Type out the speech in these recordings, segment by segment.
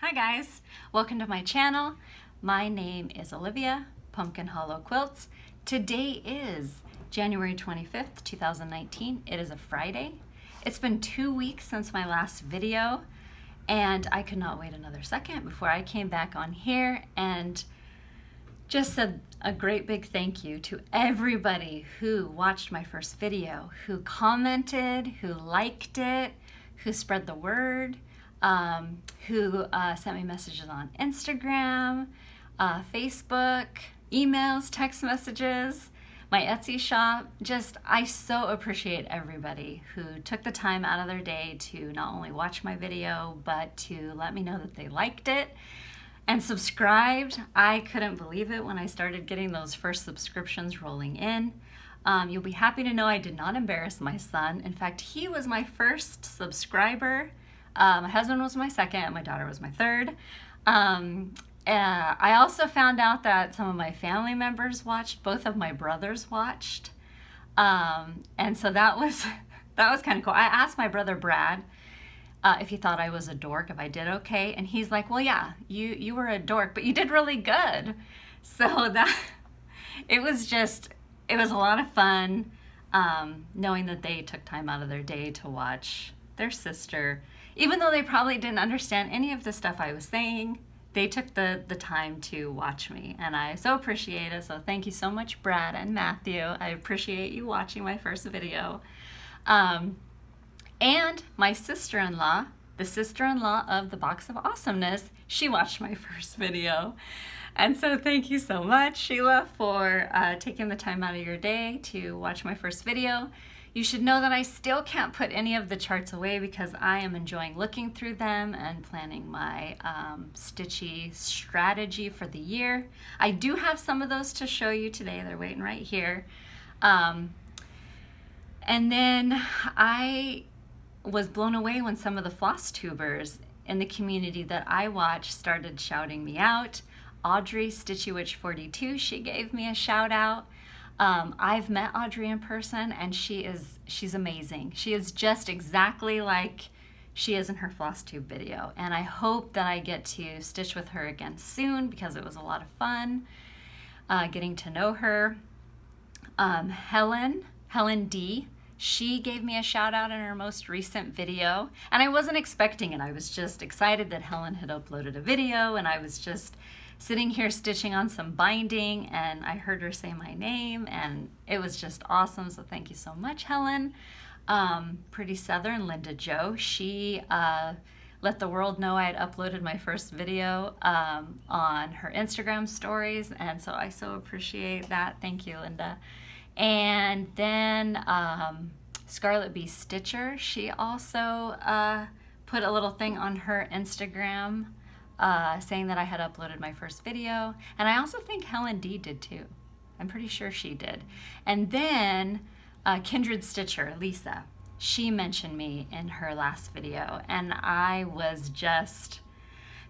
Hi guys, welcome to my channel. My name is Olivia, Pumpkin Hollow Quilts. Today is January 25th, 2019. It is a Friday. It's been 2 weeks since my last video and I could not wait another second before I came back on here and just said a great big thank you to everybody who watched my first video, who commented, who liked it, who spread the word, who sent me messages on Instagram, Facebook, emails, text messages, my Etsy shop. I so appreciate everybody who took the time out of their day to not only watch my video, but to let me know that they liked it and subscribed. I couldn't believe it when I started getting those first subscriptions rolling in. You'll be happy to know I did not embarrass my son. In fact, he was my first subscriber. My husband was my second, and my daughter was my third. I also found out that some of my family members watched, both of my brothers watched. And so that was kind of cool. I asked my brother Brad if he thought I was a dork, if I did okay. And he's like, well, yeah, you were a dork, but you did really good. So it was a lot of fun knowing that they took time out of their day to watch their sister. Even though they probably didn't understand any of the stuff I was saying, they took the time to watch me, and I so appreciate it. So thank you so much, Brad and Matthew. I appreciate you watching my first video. And my sister-in-law, the sister-in-law of the Box of Awesomeness, she watched my first video. And so thank you so much, Sheila, for taking the time out of your day to watch my first video. You should know that I still can't put any of the charts away because I am enjoying looking through them and planning my stitchy strategy for the year. I do have some of those to show you today. They're waiting right here. And then I was blown away when some of the FlossTubers in the community that I watch started shouting me out. Audrey, Stitchy Witch 42, she gave me a shout out. I've met Audrey in person and she's amazing. She is just exactly like she is in her FlossTube video. And I hope that I get to stitch with her again soon because it was a lot of fun getting to know her. Helen D, she gave me a shout out in her most recent video. And I wasn't expecting it. I was just excited that Helen had uploaded a video and I was just sitting here stitching on some binding and I heard her say my name and it was just awesome. So thank you so much, Helen. Pretty Southern, Linda Jo, she let the world know I had uploaded my first video on her Instagram stories, and so I so appreciate that. Thank you, Linda. And then Scarlet Bee Stitcher, she also put a little thing on her Instagram saying that I had uploaded my first video. And I also think Helen D did too. I'm pretty sure she did. And then Kindred Stitcher, Lisa, she mentioned me in her last video. And I was just,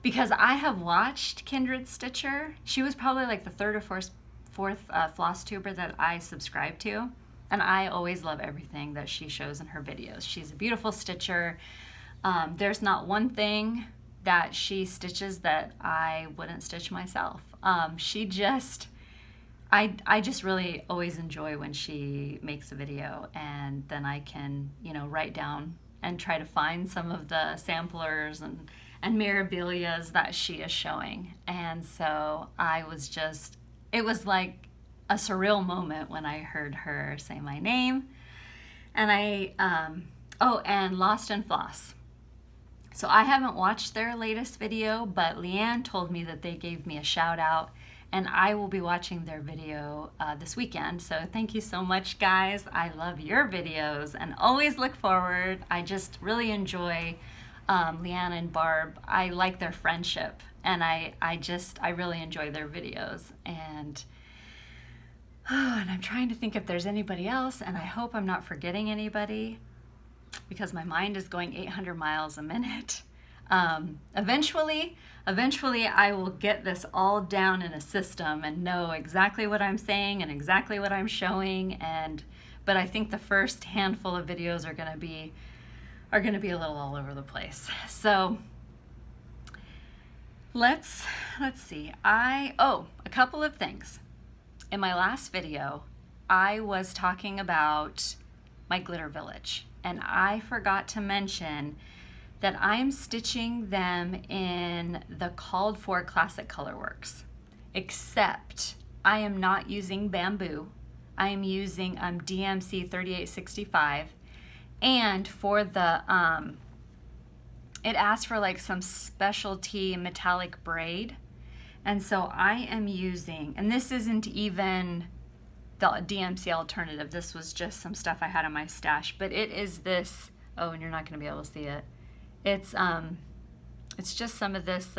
because I have watched Kindred Stitcher, she was probably like the third or fourth FlossTuber that I subscribe to. And I always love everything that she shows in her videos. She's a beautiful stitcher. There's not one thing that she stitches that I wouldn't stitch myself. I just really always enjoy when she makes a video and then I can, write down and try to find some of the samplers and mirabilias that she is showing. And so it was like a surreal moment when I heard her say my name. And and Lost and Floss. So I haven't watched their latest video, but Leanne told me that they gave me a shout out and I will be watching their video this weekend. So thank you so much, guys. I love your videos and always look forward. I just really enjoy Leanne and Barb. I like their friendship and I really enjoy their videos. And I'm trying to think if there's anybody else, and I hope I'm not forgetting anybody, because my mind is going 800 miles a minute. Eventually I will get this all down in a system and know exactly what I'm saying and exactly what I'm showing. But I think the first handful of videos are going to be a little all over the place. So let's see. A couple of things. In my last video, I was talking about my glitter village, and I forgot to mention that I'm stitching them in the called for classic colorworks, except I am not using bamboo. I am using DMC 3865, and for the it asked for like some specialty metallic braid, and so I am using, and this isn't even the DMC alternative, this was just some stuff I had in my stash, but it is this, oh, and you're not going to be able to see it. It's just some of this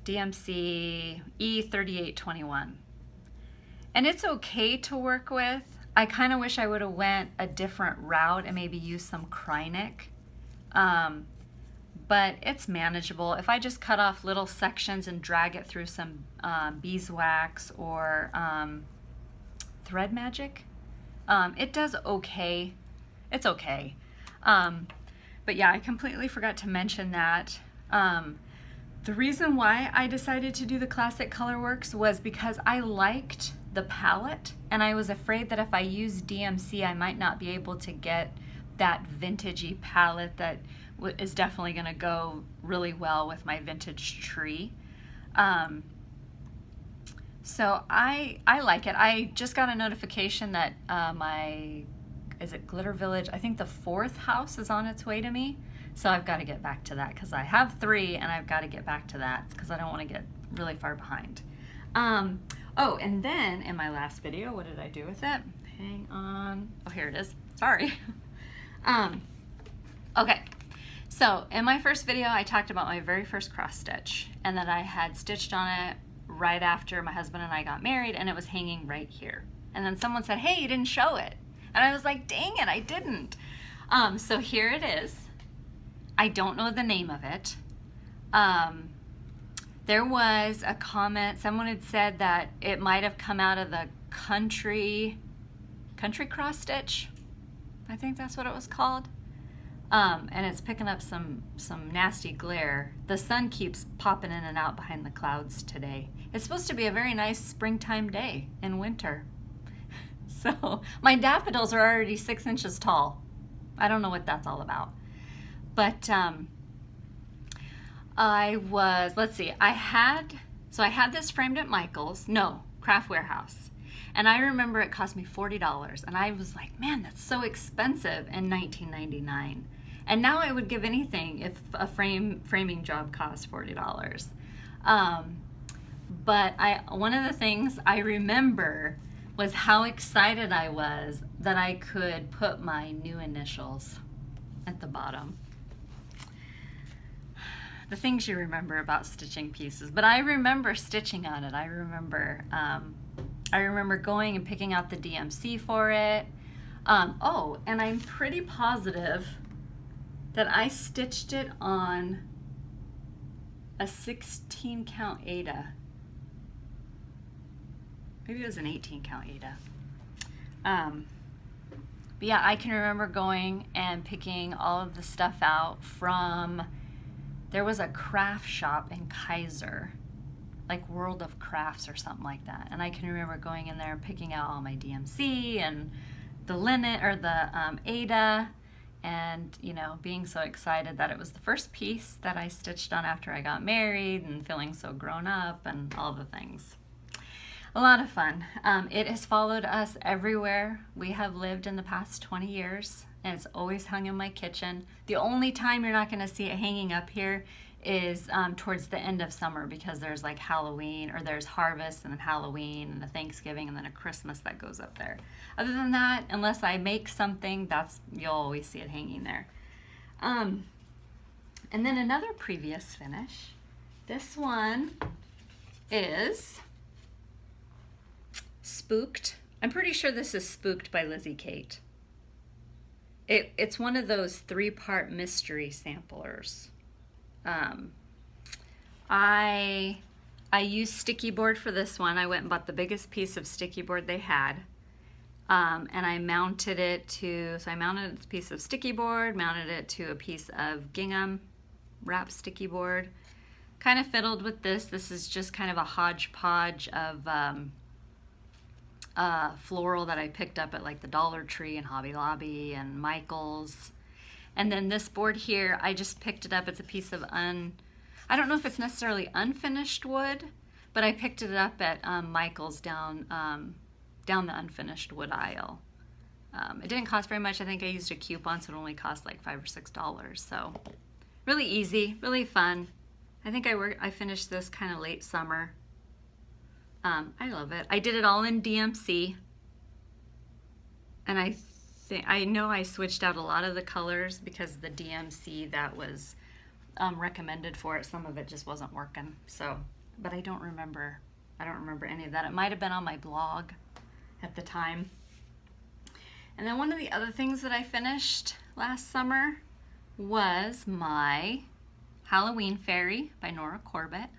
DMC E3821. And it's okay to work with. I kind of wish I would have went a different route and maybe used some Krynic. But it's manageable. If I just cut off little sections and drag it through some beeswax or thread magic, it does okay. It's okay. But yeah, I completely forgot to mention that. The reason why I decided to do the classic colorworks was because I liked the palette, and I was afraid that if I used DMC, I might not be able to get that vintagey palette that is definitely going to go really well with my vintage tree. So I like it. I just got a notification that is it Glitter Village? I think the 4th house is on its way to me. So I've got to get back to that because I have 3 and I've got to get back to that because I don't want to get really far behind. Oh, and then in my last video, what did I do with it? Hang on. Oh, here it is. Sorry. Okay. So in my first video, I talked about my very first cross stitch and that I had stitched on it right after my husband and I got married, and it was hanging right here. And then someone said, hey, you didn't show it. And I was like, dang it, I didn't. So here it is. I don't know the name of it. There was a comment, someone had said that it might have come out of the country cross stitch. I think that's what it was called. And it's picking up some nasty glare. The sun keeps popping in and out behind the clouds today. It's supposed to be a very nice springtime day in winter. So my daffodils are already 6 inches tall. I don't know what that's all about. But let's see, I had this framed at Craft Warehouse. And I remember it cost me $40. And I was like, man, that's so expensive in 1999. And now I would give anything if a framing job cost $40. But one of the things I remember was how excited I was that I could put my new initials at the bottom. The things you remember about stitching pieces, but I remember stitching on it. I remember going and picking out the DMC for it. Oh, and I'm pretty positive that I stitched it on a 16 count Ada. Maybe it was an 18 count Ada. But yeah, I can remember going and picking all of the stuff out from, there was a craft shop in Kaiser, like World of Crafts or something like that. And I can remember going in there and picking out all my DMC and the linen or the Ada, and being so excited that it was the first piece that I stitched on after I got married and feeling so grown up and all the things. A lot of fun. It has followed us everywhere we have lived in the past 20 years, and it's always hung in my kitchen. The only time you're not going to see it hanging up here is towards the end of summer, because there's like Halloween, or there's harvest and then Halloween and a Thanksgiving and then a Christmas that goes up there. Other than that, unless I make something, you'll always see it hanging there. And then another previous finish. This one is Spooked. I'm pretty sure this is Spooked by Lizzie Kate. It's one of those 3-part mystery samplers. I used sticky board for this one. I went and bought the biggest piece of sticky board they had. And I mounted it to, so I mounted a piece of sticky board, mounted it to a piece of gingham wrap sticky board, kind of fiddled with this. This is just kind of a hodgepodge of floral that I picked up at like the Dollar Tree and Hobby Lobby and Michael's. And then this board here, I just picked it up. It's a piece of I don't know if it's necessarily unfinished wood, but I picked it up at Michael's down the unfinished wood aisle. It didn't cost very much. I think I used a coupon, so it only cost like $5 or $6. So really easy, really fun. I think I finished this kind of late summer. I love it. I did it all in DMC, and I know I switched out a lot of the colors because the DMC that was recommended for it, some of it just wasn't working. So, but I don't remember any of that. It might have been on my blog at the time. And then one of the other things that I finished last summer was my Halloween Fairy by Nora Corbett.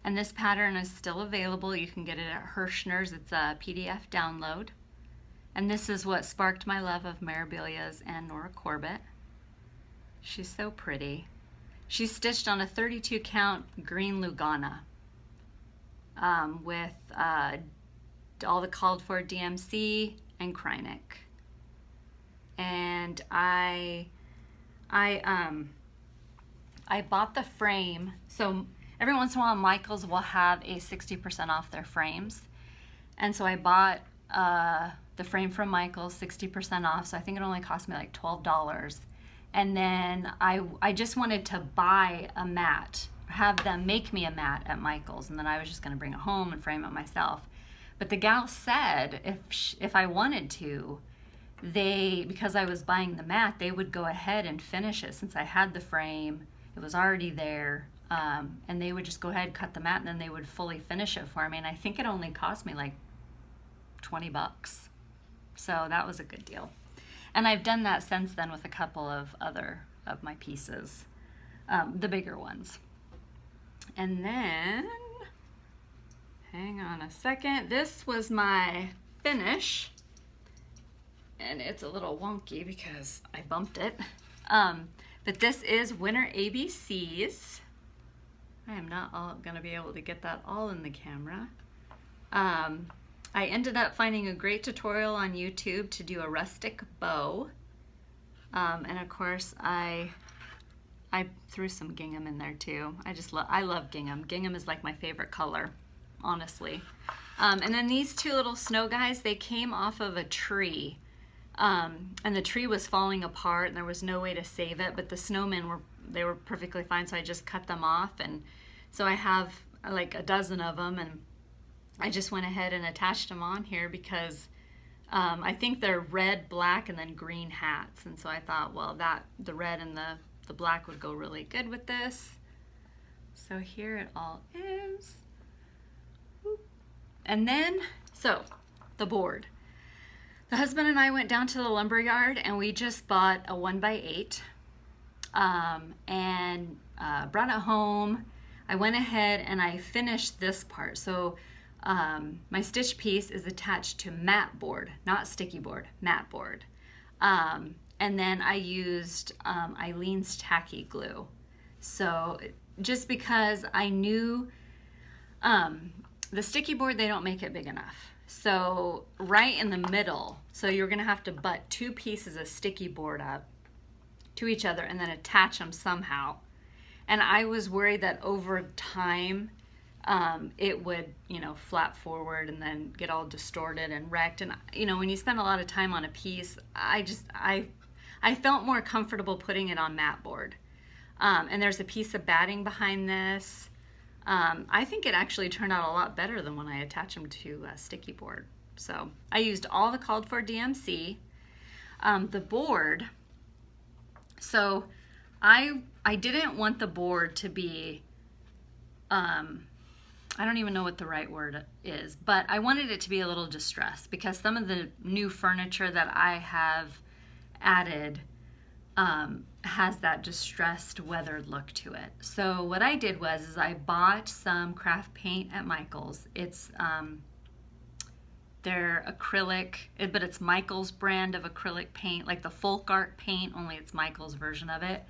And this pattern is still available. You can get it at Hirschner's. It's a PDF download. And this is what sparked my love of Mirabilia's and Nora Corbett. She's so pretty. She's stitched on a 32 count green Lugana with all the called for DMC and Krynic. And I bought the frame. So every once in a while, Michael's will have a 60% off their frames. And so I bought the frame from Michael's, 60% off. So I think it only cost me like $12. And then I just wanted to buy a mat, have them make me a mat at Michael's. And then I was just going to bring it home and frame it myself. But the gal said if I wanted to, because I was buying the mat, they would go ahead and finish it since I had the frame. It was already there. And they would just go ahead and cut the mat, and then they would fully finish it for me. And I think it only cost me like $20. So that was a good deal. And I've done that since then with a couple of other of my pieces, the bigger ones. And then, hang on a second, this was my finish. And it's a little wonky because I bumped it. But this is Winter ABCs. I am not going to be able to get that all in the camera. I ended up finding a great tutorial on YouTube to do a rustic bow. And of course, I threw some gingham in there too. I love gingham. Gingham is like my favorite color, honestly. And then these two little snow guys, they came off of a tree. And the tree was falling apart and there was no way to save it, but the snowmen were perfectly fine, so I just cut them off. And so I have like a dozen of them, and I just went ahead and attached them on here because I think they're red, black, and then green hats. And so I thought, well, the red and the black would go really good with this. So here it all is. And then, so the board. The husband and I went down to the lumber yard and we just bought a 1x8 and brought it home. I went ahead and I finished this part. So my stitch piece is attached to mat board, not sticky board, mat board. And then I used Eileen's tacky glue. So just because I knew the sticky board, they don't make it big enough. So right in the middle, so you're gonna have to butt two pieces of sticky board up to each other and then attach them somehow. And I was worried that over time, it would, flap forward and then get all distorted and wrecked. And, when you spend a lot of time on a piece, I felt more comfortable putting it on mat board. And there's a piece of batting behind this. I think it actually turned out a lot better than when I attached them to a sticky board. So I used all the called for DMC. The board, so I didn't want the board to be, I don't even know what the right word is, but I wanted it to be a little distressed because some of the new furniture that I have added has that distressed, weathered look to it. So what I did was I bought some craft paint at Michael's. It's their acrylic, but it's Michael's brand of acrylic paint, like the folk art paint, only it's Michael's version of it.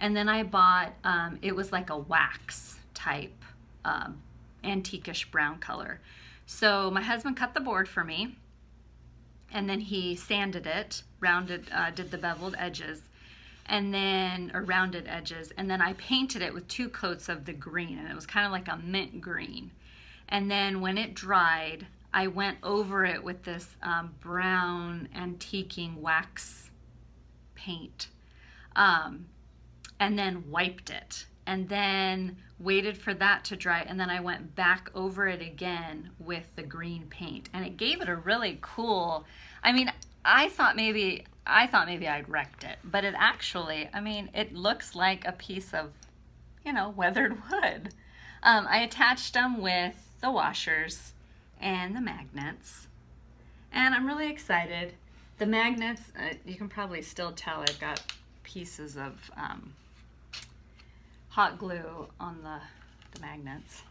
And then I bought, it was like a wax type, antiquish brown color. So my husband cut the board for me, and then he sanded it, rounded, did the beveled edges, and then, or rounded edges, and then I painted it with 2 coats of the green, and it was kind of like a mint green. And then when it dried, I went over it with this brown antiquing wax paint, and then wiped it, and then waited for that to dry, and then I went back over it again with the green paint, and it gave it a really cool, I mean, I thought maybe I'd wrecked it, but it actually, I mean, it looks like a piece of, you know, weathered wood. I attached them with the washers and the magnets, and I'm really excited. The magnets, you can probably still tell I've got pieces of hot glue on the magnets,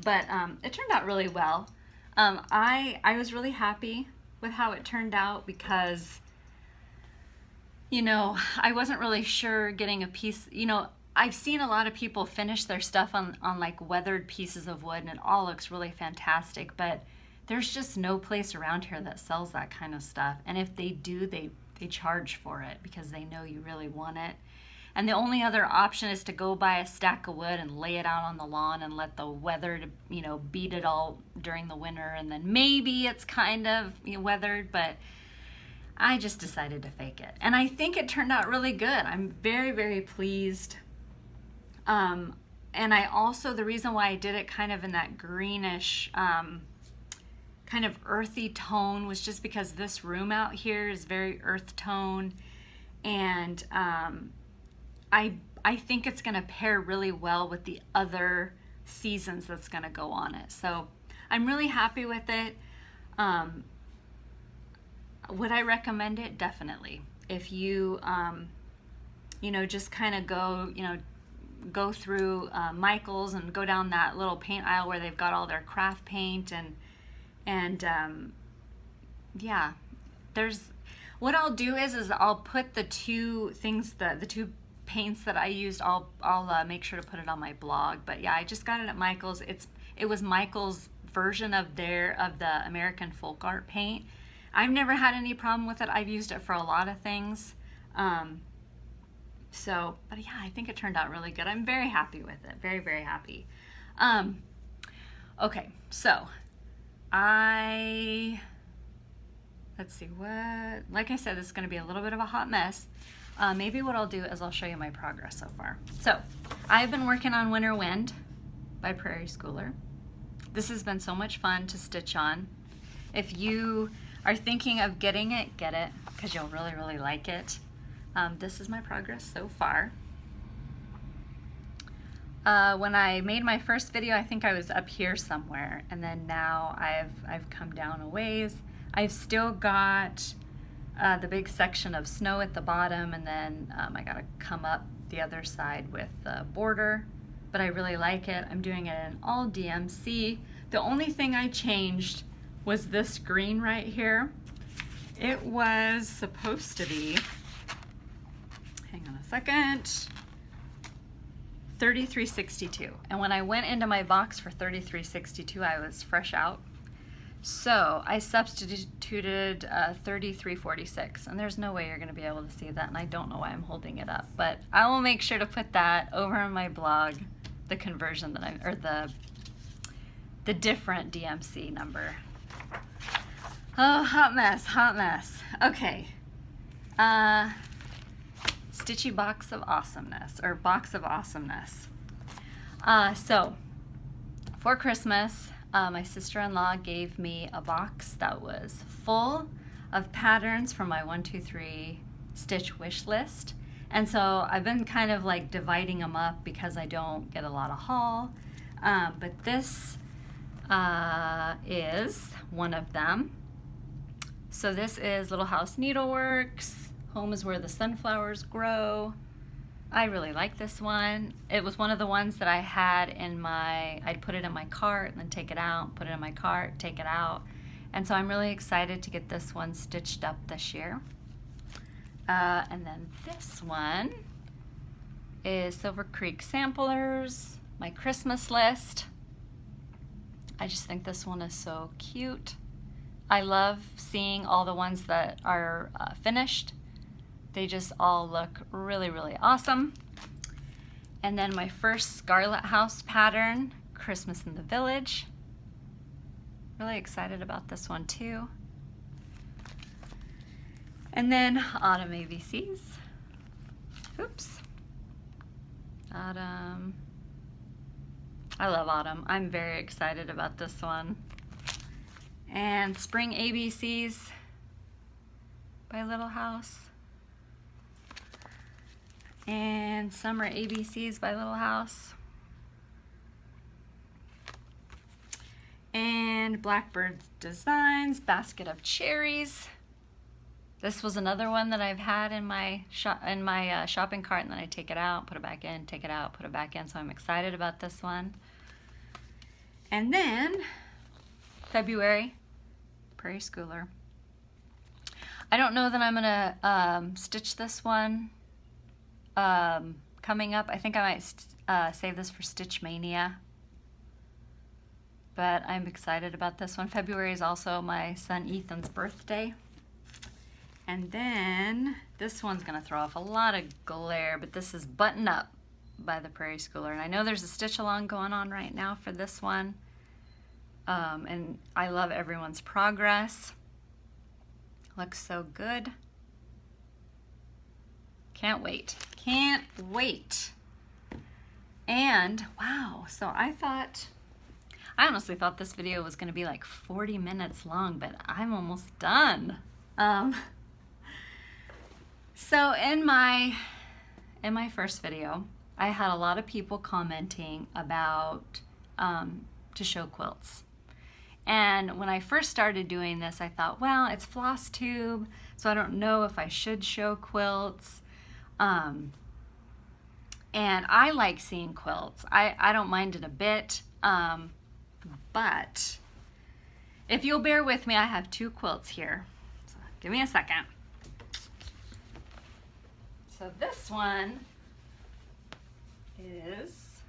but it turned out really well. I was really happy with how it turned out because, you know, I wasn't really sure getting a piece, you know, I've seen a lot of people finish their stuff on like weathered pieces of wood, and it all looks really fantastic, but there's just no place around here that sells that kind of stuff. And if they do, they charge for it because they know you really want it. And the only other option is to go buy a stack of wood and lay it out on the lawn and let the weather, you know, beat it all during the winter, and then maybe it's kind of, you know, weathered, but I just decided to fake it. And I think it turned out really good. I'm very, very pleased. And I also, the reason why I did it kind of in that greenish, kind of earthy tone was just because this room out here is very earth tone, and I think it's gonna pair really well with the other seasons that's gonna go on it. So I'm really happy with it. Would I recommend it? Definitely. If you, you know, just kind of go, you know, go through Michael's and go down that little paint aisle where they've got all their craft paint, and yeah, there's, what I'll do is I'll put the 2 things, the 2 paints that I used, I'll make sure to put it on my blog. But yeah, I just got it at Michael's. It was Michael's version of the American folk art paint. I've never had any problem with it. I've used it for a lot of things. So, but yeah, I think it turned out really good. I'm very happy with it. Very, very happy. Okay, so let's see what, like I said, this is going to be a little bit of a hot mess. Maybe what I'll do is I'll show you my progress so far. So I've been working on Winter Wind by Prairie Schooler. This has been so much fun to stitch on. If you are thinking of getting it, get it, because you'll really, really like it. This is my progress so far. When I made my first video, I think I was up here somewhere, and then now I've come down a ways. I've still got the big section of snow at the bottom, and then I gotta come up the other side with the border, but I really like it. I'm doing it in all DMC. The only thing I changed was this green right here. It was supposed to be, hang on a second, 3362. And when I went into my box for 3362, I was fresh out. So I substituted 3346, and there's no way you're going to be able to see that, and I don't know why I'm holding it up, but I will make sure to put that over on my blog, the conversion that I, or the different DMC number. Oh, hot mess, hot mess. Okay. Stitchy box of awesomeness, or box of awesomeness. So for Christmas, my sister-in-law gave me a box that was full of patterns from my 1-2-3 stitch wish list. And so I've been kind of like dividing them up because I don't get a lot of haul. But this is one of them. So this is Little House Needleworks. Home is where the sunflowers grow. I really like this one. It was one of the ones that I had in my, I'd put it in my cart and then take it out, put it in my cart, take it out. And so I'm really excited to get this one stitched up this year. And then this one is Silver Creek Samplers, my Christmas list. I just think this one is so cute. I love seeing all the ones that are finished. They just all look really, really awesome. And then my first Scarlet House pattern, Christmas in the Village. Really excited about this one too. And then Autumn ABCs. Oops. Autumn. I love Autumn. I'm very excited about this one. And Spring ABCs by Little House. And Summer ABCs by Little House. And Blackbird Designs, Basket of Cherries. This was another one that I've had in my shopping cart, and then I take it out, put it back in, take it out, put it back in, so I'm excited about this one. And then February, Prairie Schooler. I don't know that I'm gonna stitch this one coming up. I think I might save this for Stitch Mania. But I'm excited about this one. February is also my son Ethan's birthday. And then this one's gonna throw off a lot of glare, but this is Button Up by the Prairie Schooler. And I know there's a stitch along going on right now for this one. And I love everyone's progress. Looks so good. Can't wait. Can't wait. And wow, so I honestly thought this video was gonna be like 40 minutes long, but I'm almost done. So in my first video, I had a lot of people commenting about to show quilts. And when I first started doing this, I thought, well, it's FlossTube, so I don't know if I should show quilts. And I like seeing quilts. I don't mind it a bit. But if you'll bear with me, I have two quilts here. So give me a second. So this one is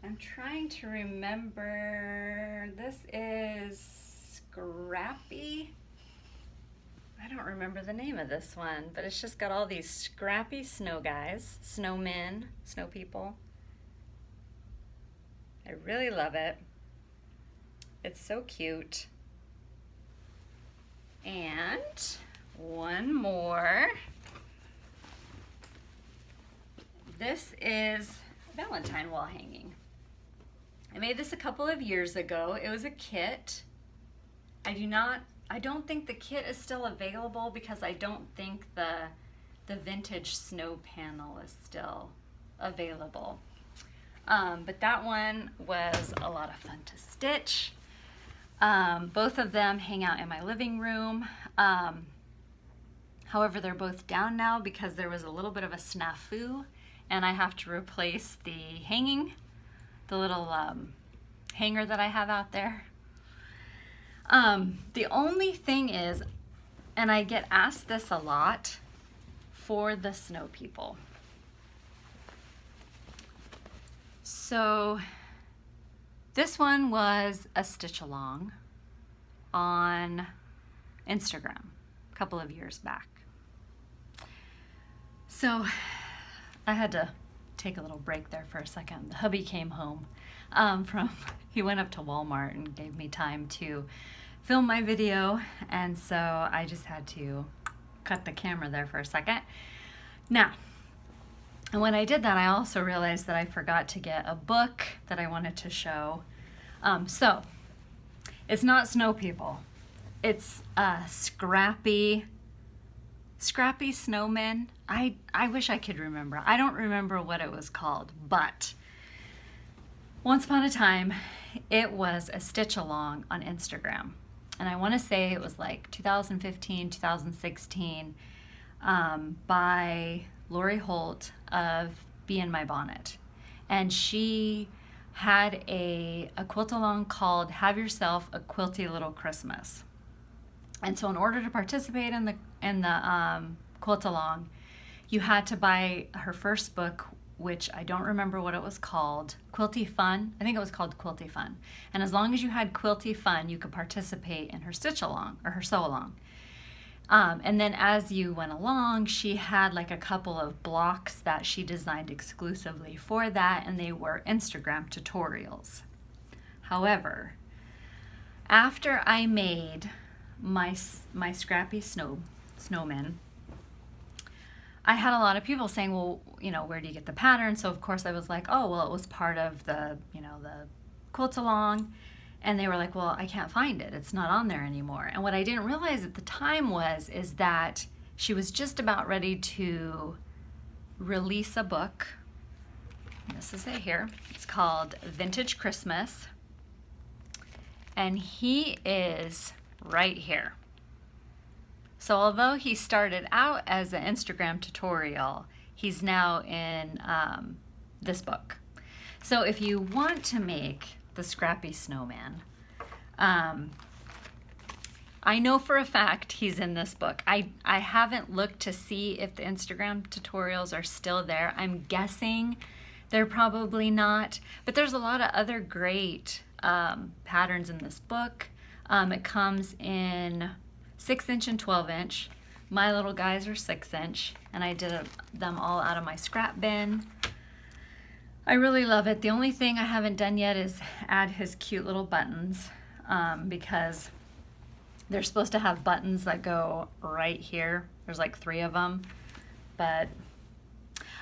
I'm trying to remember. This is Scrappy. I don't remember the name of this one, but it's just got all these scrappy snow guys, snowmen, snow people. I really love it. It's so cute. And one more. This is Valentine wall hanging. I made this a couple of years ago. It was a kit. I don't think the kit is still available because I don't think the vintage snow panel is still available. But that one was a lot of fun to stitch. Both of them hang out in my living room. However, they're both down now because there was a little bit of a snafu and I have to replace the hanging, the little hanger that I have out there. The only thing is, and I get asked this a lot for the snow people. So this one was a stitch along on Instagram a couple of years back. So I had to take a little break there for a second. The hubby came home he went up to Walmart and gave me time to film my video, and so I just had to cut the camera there for a second. Now, and when I did that, I also realized that I forgot to get a book that I wanted to show. So it's not Snow People. It's Scrappy Snowman. I wish I could remember. I don't remember what it was called, but once upon a time, it was a stitch along on Instagram. And I want to say it was like 2015, 2016 by Lori Holt of Bee in My Bonnet. And she had a quilt along called Have Yourself a Quilty Little Christmas. And so in order to participate in the quilt along, you had to buy her first book, which I don't remember what it was called, Quilty Fun. I think it was called Quilty Fun. And as long as you had Quilty Fun, you could participate in her stitch along or her sew along. And then as you went along, she had like a couple of blocks that she designed exclusively for that, and they were Instagram tutorials. However, after I made my Scrappy Snowman, I had a lot of people saying, well, you know, where do you get the pattern? So of course I was like, oh, well, it was part of the, you know, the quilt along. And they were like, well, I can't find it. It's not on there anymore. And what I didn't realize at the time is that she was just about ready to release a book. This is it here. It's called Vintage Christmas. And he is right here. So although he started out as an Instagram tutorial, he's now in this book. So if you want to make the Scrappy Snowman, I know for a fact he's in this book. I haven't looked to see if the Instagram tutorials are still there. I'm guessing they're probably not, but there's a lot of other great patterns in this book. It comes in 6" and 12". My little guys are 6", and I did them all out of my scrap bin. I really love it. The only thing I haven't done yet is add his cute little buttons, because they're supposed to have buttons that go right here. There's like 3 of them, but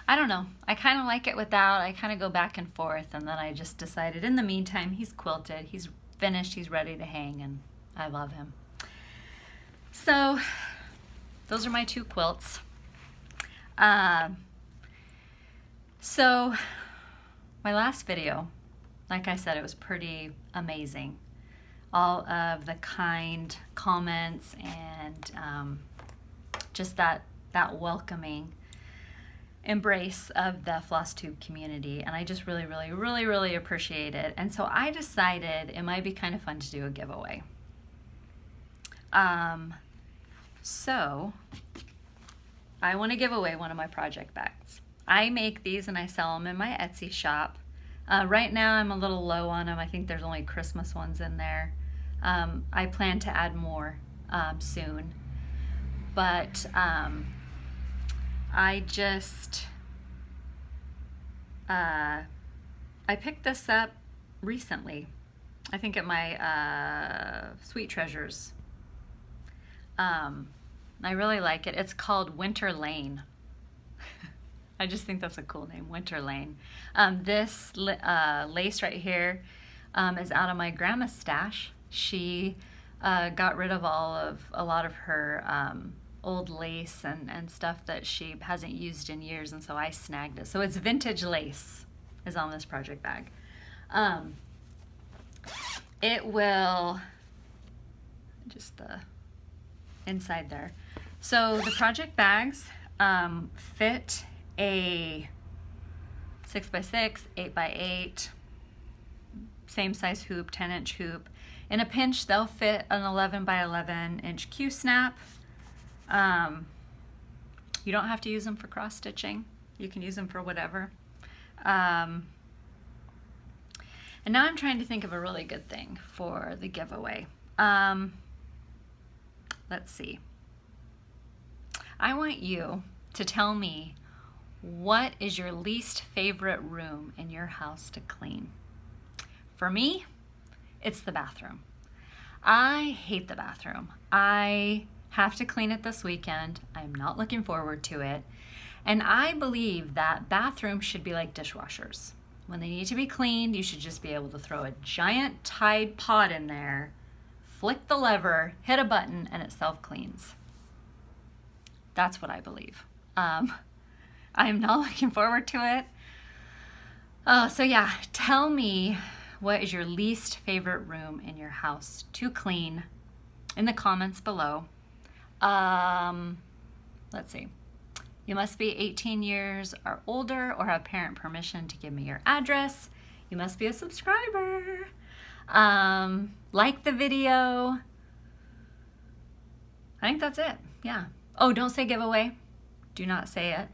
I don't know. I kind of like it without. I kind of go back and forth, and then I just decided in the meantime, he's quilted, he's finished, he's ready to hang, and I love him. So those are my 2 quilts. So my last video, like I said, it was pretty amazing. All of the kind comments and just that welcoming embrace of the FlossTube community, and I just really appreciate it. And so I decided it might be kind of fun to do a giveaway. So I want to give away one of my project bags. I make these and I sell them in my Etsy shop. Right now I'm a little low on them. I think there's only Christmas ones in there. I plan to add more soon, but I just I picked this up recently, I think at my Sweet Treasures. I really like it. It's called Winter Lane. I just think that's a cool name, Winter Lane. This lace right here is out of my grandma's stash. She got rid of a lot of her old lace and stuff that she hasn't used in years, and so I snagged it. So it's vintage lace is on this project bag. It will, just the inside there. So the project bags fit a 6x6, 8x8, same size hoop, 10-inch hoop. In a pinch, they'll fit an 11x11" Q-snap. You don't have to use them for cross stitching. You can use them for whatever. And now I'm trying to think of a really good thing for the giveaway. Let's see. I want you to tell me, what is your least favorite room in your house to clean? For me, it's the bathroom. I hate the bathroom. I have to clean it this weekend. I'm not looking forward to it. And I believe that bathrooms should be like dishwashers. When they need to be cleaned, you should just be able to throw a giant Tide pod in there, flick the lever, hit a button, and it self-cleans. That's what I believe. I am not looking forward to it. So yeah, tell me, what is your least favorite room in your house to clean in the comments below. Let's see. You must be 18 years or older or have parent permission to give me your address. You must be a subscriber. Like the video. I think that's it. Yeah. Oh, don't say giveaway. Do not say it.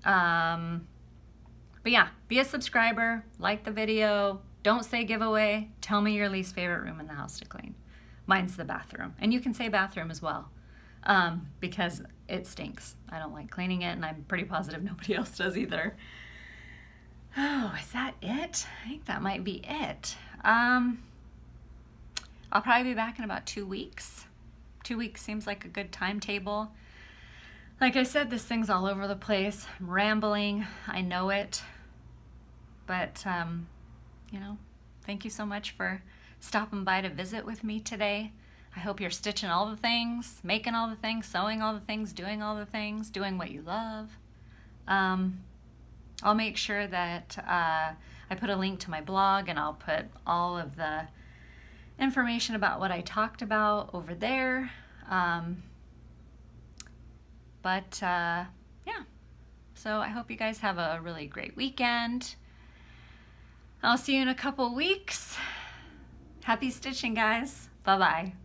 But yeah, be a subscriber, like the video, don't say giveaway, tell me your least favorite room in the house to clean. Mine's the bathroom. And you can say bathroom as well, because it stinks. I don't like cleaning it, and I'm pretty positive nobody else does either. Oh, is that it? I think that might be it. I'll probably be back in about 2 weeks. 2 weeks seems like a good timetable. Like I said, this thing's all over the place. I'm rambling, I know it. But, you know, thank you so much for stopping by to visit with me today. I hope you're stitching all the things, making all the things, sewing all the things, doing all the things, doing what you love. I'll make sure that I put a link to my blog, and I'll put all of the information about what I talked about over there. Yeah, so I hope you guys have a really great weekend. I'll see you in a couple weeks. Happy stitching, guys. Bye-bye.